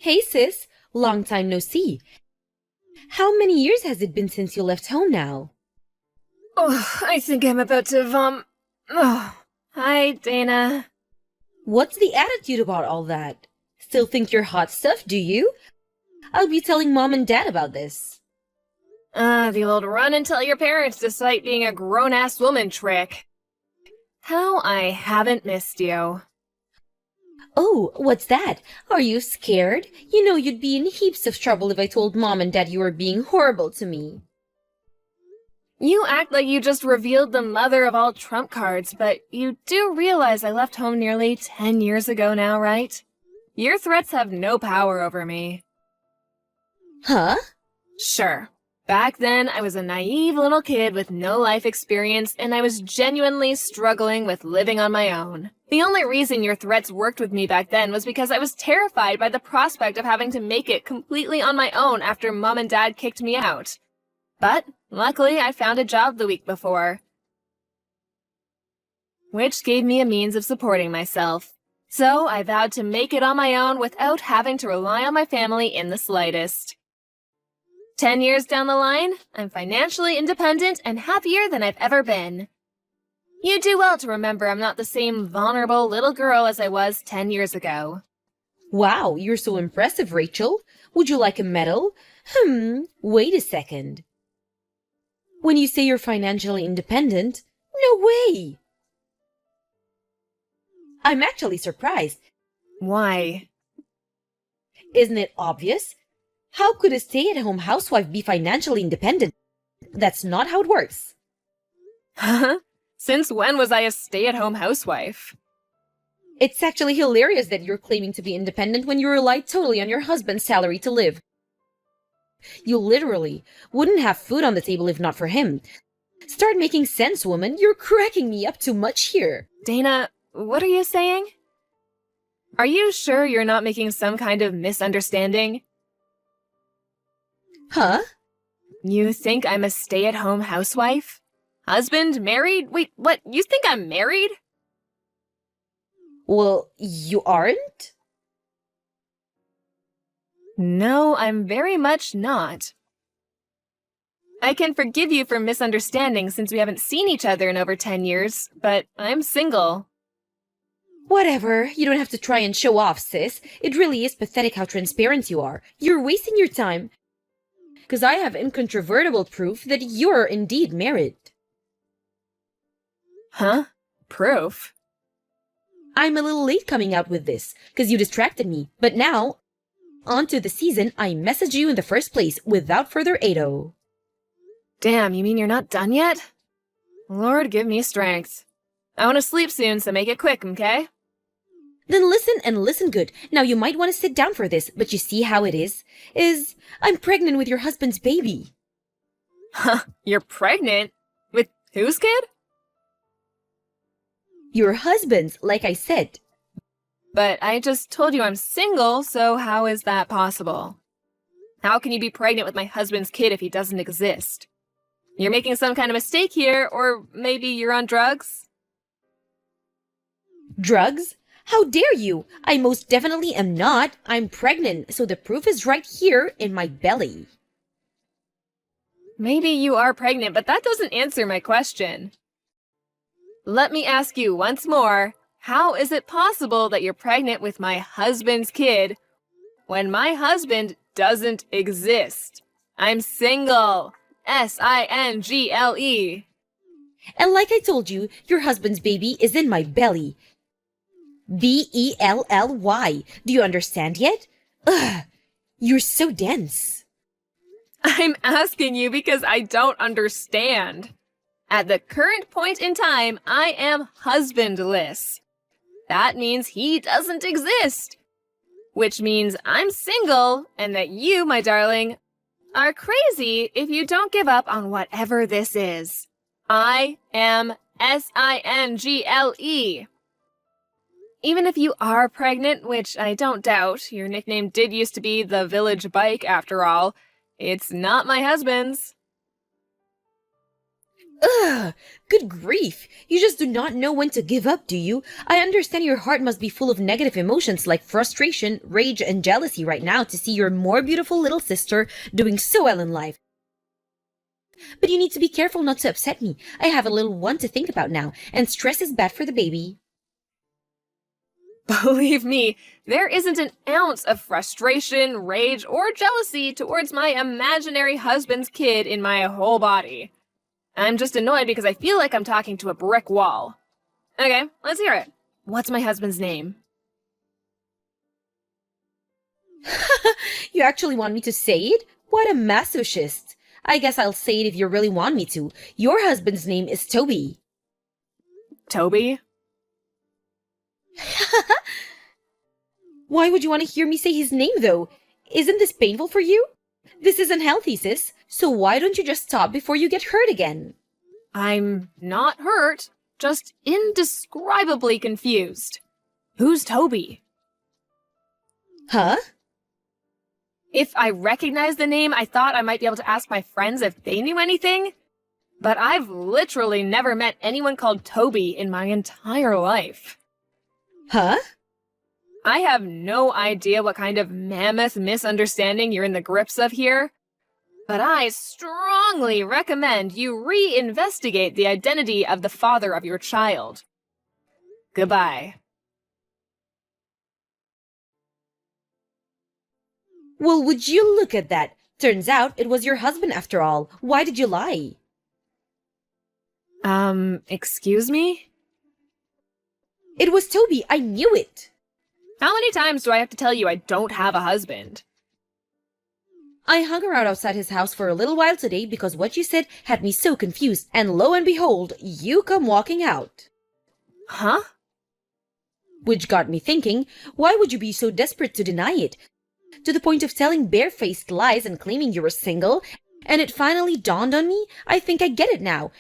Hey sis, long time no see. How many years has it been since you left home now? Oh, I think I'm about to Oh, hi, Dana. What's the attitude about all that? Still think you're hot stuff, do you? I'll be telling mom and dad about this. The old run and tell your parents despite being a grown-ass woman trick. How I haven't missed you. Oh, what's that? Are you scared? You know you'd be in heaps of trouble if I told mom and dad you were being horrible to me. You act like you just revealed the mother of all trump cards, but you do realize I left home nearly 10 years ago now, right? Your threats have no power over me. Huh? Sure. Back then, I was a naive little kid with no life experience, and I was genuinely struggling with living on my own. The only reason your threats worked with me back then was because I was terrified by the prospect of having to make it completely on my own after Mom and Dad kicked me out. But, luckily, I found a job the week before, which gave me a means of supporting myself. So I vowed to make it on my own without having to rely on my family in the slightest. 10 years down the line, I'm financially independent and happier than I've ever been. You do well to remember I'm not the same vulnerable little girl as I was 10 years ago. Wow, you're so impressive, Rachel. Would you like a medal? Wait a second. When you say you're financially independent, no way! I'm actually surprised. Why? Isn't it obvious? How could a stay-at-home housewife be financially independent? That's not how it works. Huh? Since when was I a stay-at-home housewife? It's actually hilarious that you're claiming to be independent when you rely totally on your husband's salary to live. You literally wouldn't have food on the table if not for him. Start making sense, woman. You're cracking me up too much here. Dana, what are you saying? Are you sure you're not making some kind of misunderstanding? Huh? You think I'm a stay-at-home housewife? Husband? Married? Wait, what? You think I'm married? Well, you aren't? No, I'm very much not. I can forgive you for misunderstanding since we haven't seen each other in over 10 years, but I'm single. Whatever. You don't have to try and show off, sis. It really is pathetic how transparent you are. You're wasting your time. Because I have incontrovertible proof that you're indeed married. Huh? Proof? I'm a little late coming out with this, because you distracted me. But now, on to the season I messaged you in the first place without further ado. Damn, you mean you're not done yet? Lord, give me strength. I want to sleep soon, so make it quick, okay? Then listen and listen good. Now you might want to sit down for this, but you see how it is? I'm pregnant with your husband's baby. Huh, you're pregnant? With whose kid? Your husband's, like I said. But I just told you I'm single, so how is that possible? How can you be pregnant with my husband's kid if he doesn't exist? You're making some kind of mistake here, or maybe you're on drugs? Drugs? How dare you? I most definitely am not. I'm pregnant, so the proof is right here in my belly. Maybe you are pregnant, but that doesn't answer my question. Let me ask you once more, how is it possible that you're pregnant with my husband's kid when my husband doesn't exist? I'm single. S-I-N-G-L-E. And like I told you, your husband's baby is in my belly. B-E-L-L-Y. Do you understand yet? Ugh, you're so dense. I'm asking you because I don't understand. At the current point in time, I am husbandless. That means he doesn't exist. Which means I'm single and that you, my darling, are crazy if you don't give up on whatever this is. I am S-I-N-G-L-E. Even if you are pregnant, which I don't doubt, your nickname did used to be the Village Bike after all, it's not my husband's. Ugh! Good grief! You just do not know when to give up, do you? I understand your heart must be full of negative emotions like frustration, rage, and jealousy right now to see your more beautiful little sister doing so well in life. But you need to be careful not to upset me. I have a little one to think about now, and stress is bad for the baby. Believe me, there isn't an ounce of frustration, rage, or jealousy towards my imaginary husband's kid in my whole body. I'm just annoyed because I feel like I'm talking to a brick wall. Okay, let's hear it. What's my husband's name? You actually want me to say it? What a masochist. I guess I'll say it if you really want me to. Your husband's name is Toby. Toby? Why would you want to hear me say his name, though? Isn't this painful for you? This isn't healthy, sis. So why don't you just stop before you get hurt again? I'm not hurt, just indescribably confused. Who's Toby? Huh? If I recognized the name, I thought I might be able to ask my friends if they knew anything. But I've literally never met anyone called Toby in my entire life. Huh? I have no idea what kind of mammoth misunderstanding you're in the grips of here, but I strongly recommend you reinvestigate the identity of the father of your child. Goodbye. Well, would you look at that? Turns out it was your husband after all. Why did you lie? Excuse me? It was Toby. I knew it. How many times do I have to tell you I don't have a husband? I hung around outside his house for a little while today because what you said had me so confused, and lo and behold, you come walking out. Huh? Which got me thinking, why would you be so desperate to deny it? To the point of telling barefaced lies and claiming you were single, and it finally dawned on me, I think I get it now.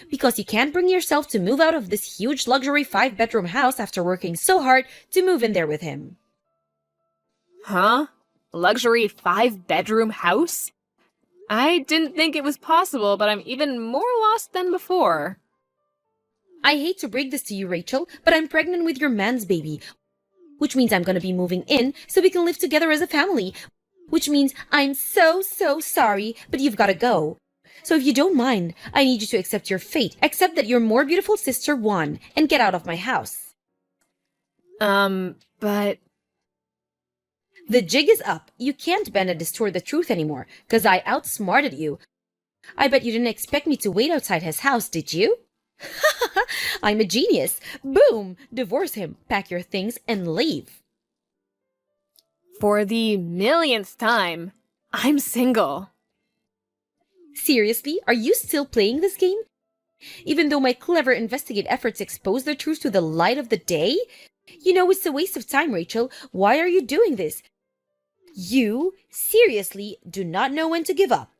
Because you can't bring yourself to move out of this huge luxury 5-bedroom house after working so hard to move in there with him. Huh? Luxury 5-bedroom house? I didn't think it was possible, but I'm even more lost than before. I hate to break this to you, Rachel, but I'm pregnant with your man's baby, which means I'm going to be moving in so we can live together as a family, which means I'm so sorry, but you've got to go. So if you don't mind, I need you to accept your fate, accept that your more beautiful sister won, and get out of my house. But... The jig is up. You can't bend and distort the truth anymore, because I outsmarted you. I bet you didn't expect me to wait outside his house, did you? I'm a genius. Boom! Divorce him, pack your things, and leave. For the millionth time, I'm single. Seriously, are you still playing this game? Even though my clever investigate efforts expose the truth to the light of the day? You know it's a waste of time, Rachel. Why are you doing this? You, seriously, do not know when to give up.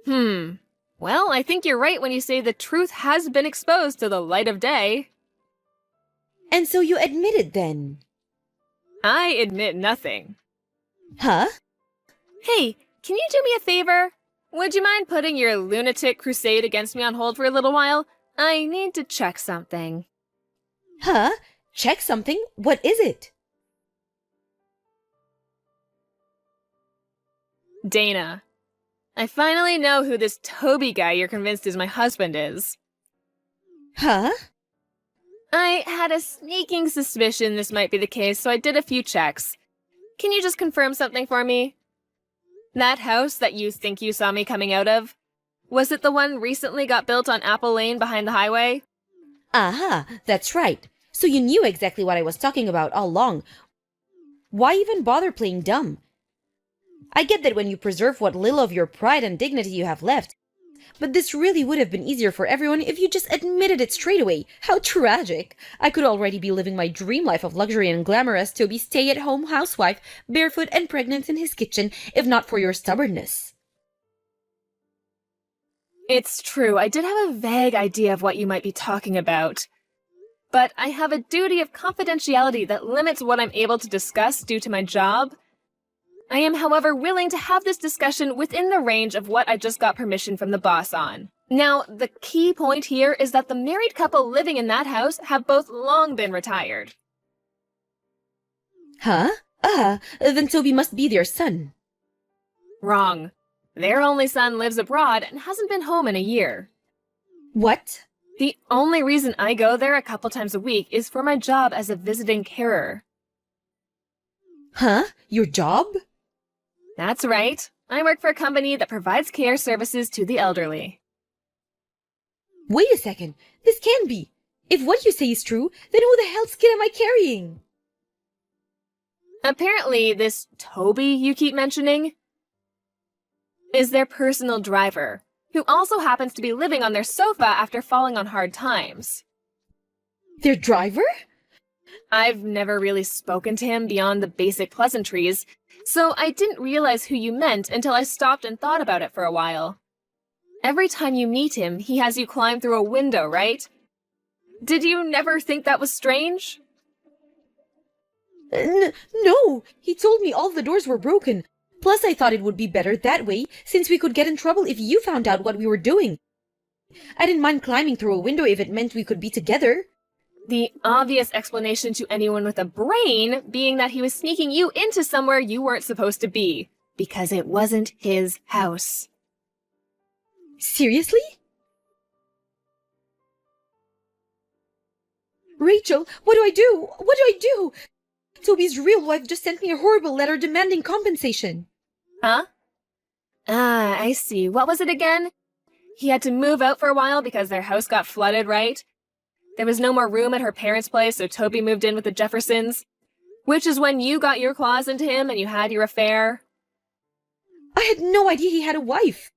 Well, I think you're right when you say the truth has been exposed to the light of day. And so you admit it then? I admit nothing. Huh? Hey, can you do me a favor? Would you mind putting your lunatic crusade against me on hold for a little while? I need to check something. Huh? Check something? What is it? Dana, I finally know who this Toby guy you're convinced is my husband is. Huh? I had a sneaking suspicion this might be the case, so I did a few checks. Can you just confirm something for me? That house that you think you saw me coming out of? Was it the one recently got built on Apple Lane behind the highway? Aha, that's right. So you knew exactly what I was talking about all along. Why even bother playing dumb? I get that when you preserve what little of your pride and dignity you have left, but this really would have been easier for everyone if you just admitted it straight away. How tragic! I could already be living my dream life of luxury and glamour as Toby's stay-at-home housewife, barefoot and pregnant in his kitchen, if not for your stubbornness. It's true, I did have a vague idea of what you might be talking about. But I have a duty of confidentiality that limits what I'm able to discuss due to my job. I am, however, willing to have this discussion within the range of what I just got permission from the boss on. Now, the key point here is that the married couple living in that house have both long been retired. Huh? Then Toby must be their son. Wrong. Their only son lives abroad and hasn't been home in a year. What? The only reason I go there a couple times a week is for my job as a visiting carer. Huh? Your job? That's right. I work for a company that provides care services to the elderly. Wait a second. This can't be. If what you say is true, then who the hell's kid am I carrying? Apparently, this Toby you keep mentioning is their personal driver, who also happens to be living on their sofa after falling on hard times. Their driver? I've never really spoken to him beyond the basic pleasantries, so I didn't realize who you meant until I stopped and thought about it for a while. Every time you meet him, he has you climb through a window, right? Did you never think that was strange? No, he told me all the doors were broken. Plus, I thought it would be better that way, since we could get in trouble if you found out what we were doing. I didn't mind climbing through a window if it meant we could be together. The obvious explanation to anyone with a brain being that he was sneaking you into somewhere you weren't supposed to be, because it wasn't his house. Seriously? Rachel, what do I do? What do I do? Toby's real wife just sent me a horrible letter demanding compensation. Huh? Ah, I see. What was it again? He had to move out for a while because their house got flooded, right? There was no more room at her parents' place, so Toby moved in with the Jeffersons. Which is when you got your claws into him and you had your affair. I had no idea he had a wife.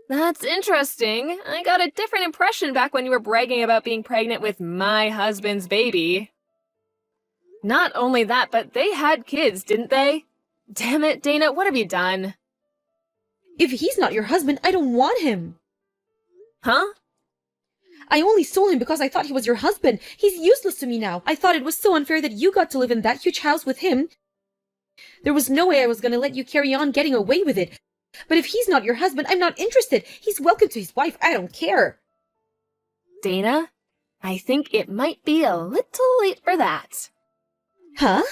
That's interesting. I got a different impression back when you were bragging about being pregnant with my husband's baby. Not only that, but they had kids, didn't they? Damn it, Dana, what have you done? If he's not your husband, I don't want him. Huh? I only sold him because I thought he was your husband. He's useless to me now. I thought it was so unfair that you got to live in that huge house with him. There was no way I was going to let you carry on getting away with it. But if he's not your husband, I'm not interested. He's welcome to his wife. I don't care. Dana, I think it might be a little late for that. Huh?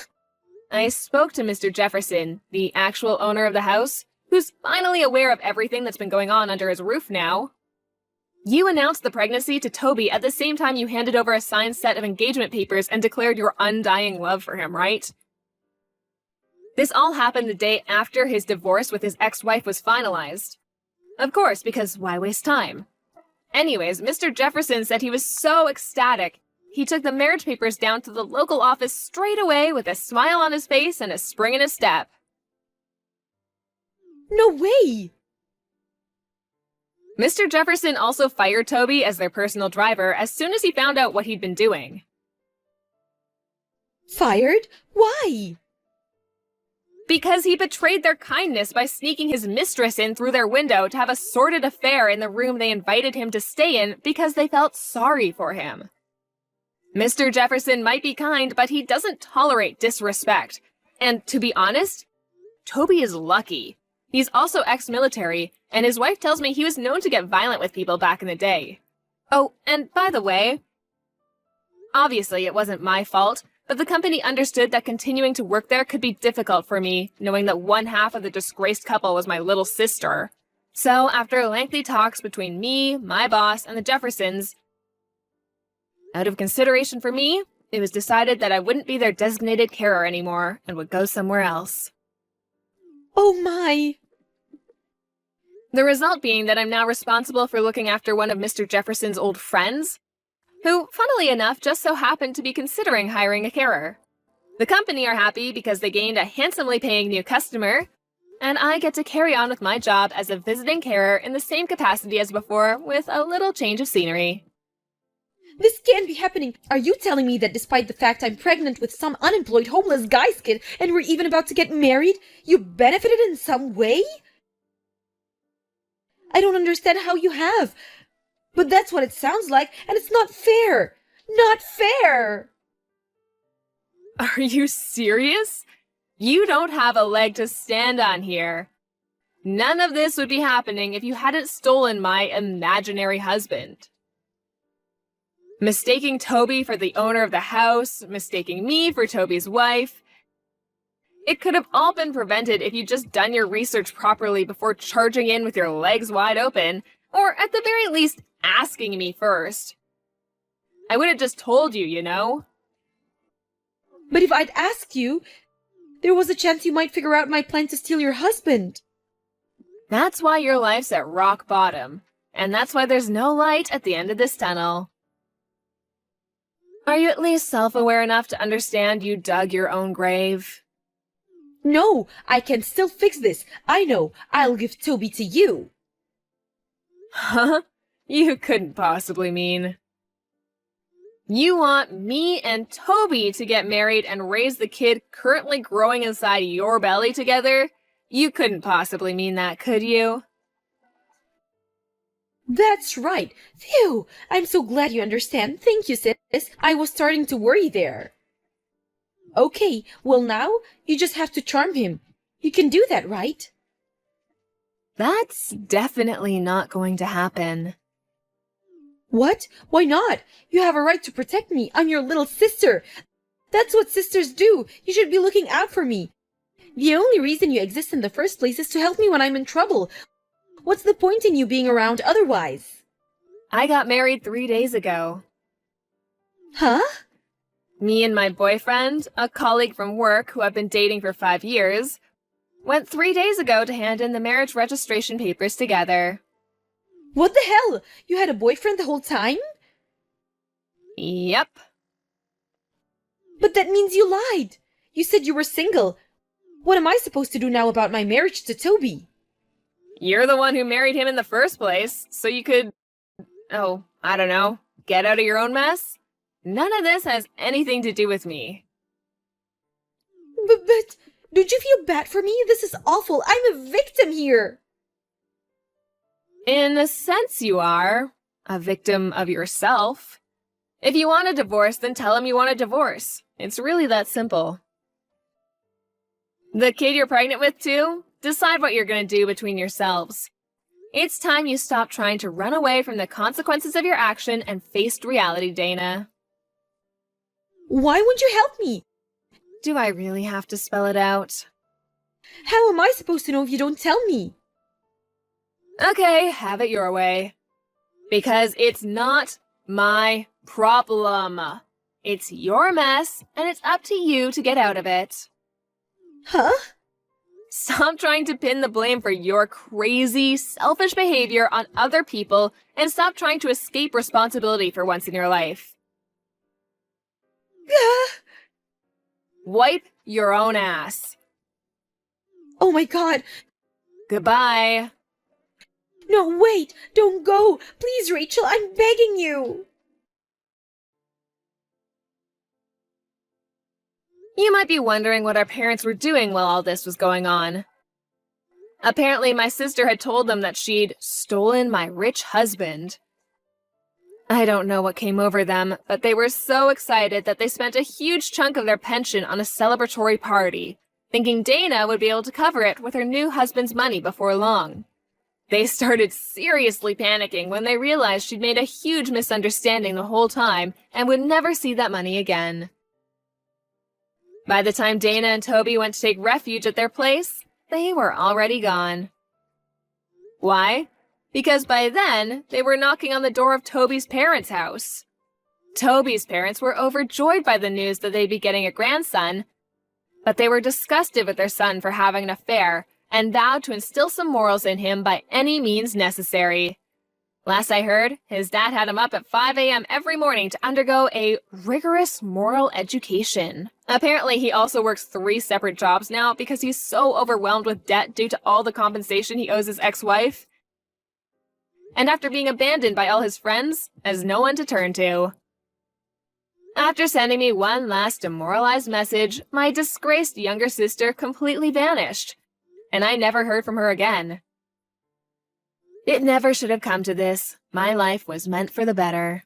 I spoke to Mr. Jefferson, the actual owner of the house, who's finally aware of everything that's been going on under his roof now. You announced the pregnancy to Toby at the same time you handed over a signed set of engagement papers and declared your undying love for him, right? This all happened the day after his divorce with his ex-wife was finalized. Of course, because why waste time? Anyways, Mr. Jefferson said he was so ecstatic, he took the marriage papers down to the local office straight away with a smile on his face and a spring in his step. No way! Mr. Jefferson also fired Toby as their personal driver as soon as he found out what he'd been doing. Fired? Why? Because he betrayed their kindness by sneaking his mistress in through their window to have a sordid affair in the room they invited him to stay in because they felt sorry for him. Mr. Jefferson might be kind, but he doesn't tolerate disrespect. And to be honest, Toby is lucky. He's also ex-military, and his wife tells me he was known to get violent with people back in the day. Oh, and by the way, obviously it wasn't my fault, but the company understood that continuing to work there could be difficult for me, knowing that one half of the disgraced couple was my little sister. So, after lengthy talks between me, my boss, and the Jeffersons, out of consideration for me, it was decided that I wouldn't be their designated carer anymore and would go somewhere else. Oh my! The result being that I'm now responsible for looking after one of Mr. Jefferson's old friends, who, funnily enough, just so happened to be considering hiring a carer. The company are happy because they gained a handsomely paying new customer, and I get to carry on with my job as a visiting carer in the same capacity as before, with a little change of scenery. This can't be happening. Are you telling me that despite the fact I'm pregnant with some unemployed homeless guy's kid and we're even about to get married, you benefited in some way? I don't understand how you have. But that's what it sounds like, and it's not fair. Not fair! Are you serious? You don't have a leg to stand on here. None of this would be happening if you hadn't stolen my imaginary husband. Mistaking Toby for the owner of the house, mistaking me for Toby's wife. It could have all been prevented if you'd just done your research properly before charging in with your legs wide open, or at the very least, asking me first. I would have just told you, you know? But if I'd asked you, there was a chance you might figure out my plan to steal your husband. That's why your life's at rock bottom, and that's why there's no light at the end of this tunnel. Are you at least self-aware enough to understand you dug your own grave? No, I can still fix this. I know. I'll give Toby to you. Huh? You couldn't possibly mean. You want me and Toby to get married and raise the kid currently growing inside your belly together? You couldn't possibly mean that, could you? That's right. Phew! I'm so glad you understand. Thank you, sis. I was starting to worry there. Okay, well now, you just have to charm him. You can do that, right? That's definitely not going to happen. What? Why not? You have a right to protect me. I'm your little sister. That's what sisters do. You should be looking out for me. The only reason you exist in the first place is to help me when I'm in trouble. What's the point in you being around otherwise? I got married 3 days ago. Huh? Me and my boyfriend, a colleague from work who I've been dating for 5 years, went 3 days ago to hand in the marriage registration papers together. What the hell? You had a boyfriend the whole time? Yep. But that means you lied. You said you were single. What am I supposed to do now about my marriage to Toby? You're the one who married him in the first place, so you could, I don't know, get out of your own mess? None of this has anything to do with me. But don't you feel bad for me? This is awful. I'm a victim here. In a sense you are. A victim of yourself. If you want a divorce, then tell him you want a divorce. It's really that simple. The kid you're pregnant with, too? Decide what you're going to do between yourselves. It's time you stop trying to run away from the consequences of your action and faced reality, Dana. Why won't you help me? Do I really have to spell it out? How am I supposed to know if you don't tell me? Okay, have it your way. Because it's not my problem. It's your mess, and it's up to you to get out of it. Huh? Stop trying to pin the blame for your crazy, selfish behavior on other people, and stop trying to escape responsibility for once in your life. Wipe your own ass. Oh my God. Goodbye. No, wait. Don't go. Please, Rachel, I'm begging you. You might be wondering what our parents were doing while all this was going on. Apparently, my sister had told them that she'd stolen my rich husband. I don't know what came over them, but they were so excited that they spent a huge chunk of their pension on a celebratory party, thinking Dana would be able to cover it with her new husband's money before long. They started seriously panicking when they realized she'd made a huge misunderstanding the whole time and would never see that money again. By the time Dana and Toby went to take refuge at their place, they were already gone. Why? Because by then, they were knocking on the door of Toby's parents' house. Toby's parents were overjoyed by the news that they'd be getting a grandson, but they were disgusted with their son for having an affair and vowed to instill some morals in him by any means necessary. Last I heard, his dad had him up at 5 a.m. every morning to undergo a rigorous moral education. Apparently, he also works 3 separate jobs now because he's so overwhelmed with debt due to all the compensation he owes his ex-wife. And after being abandoned by all his friends, has no one to turn to. After sending me one last demoralized message, my disgraced younger sister completely vanished, and I never heard from her again. It never should have come to this. My life was meant for the better.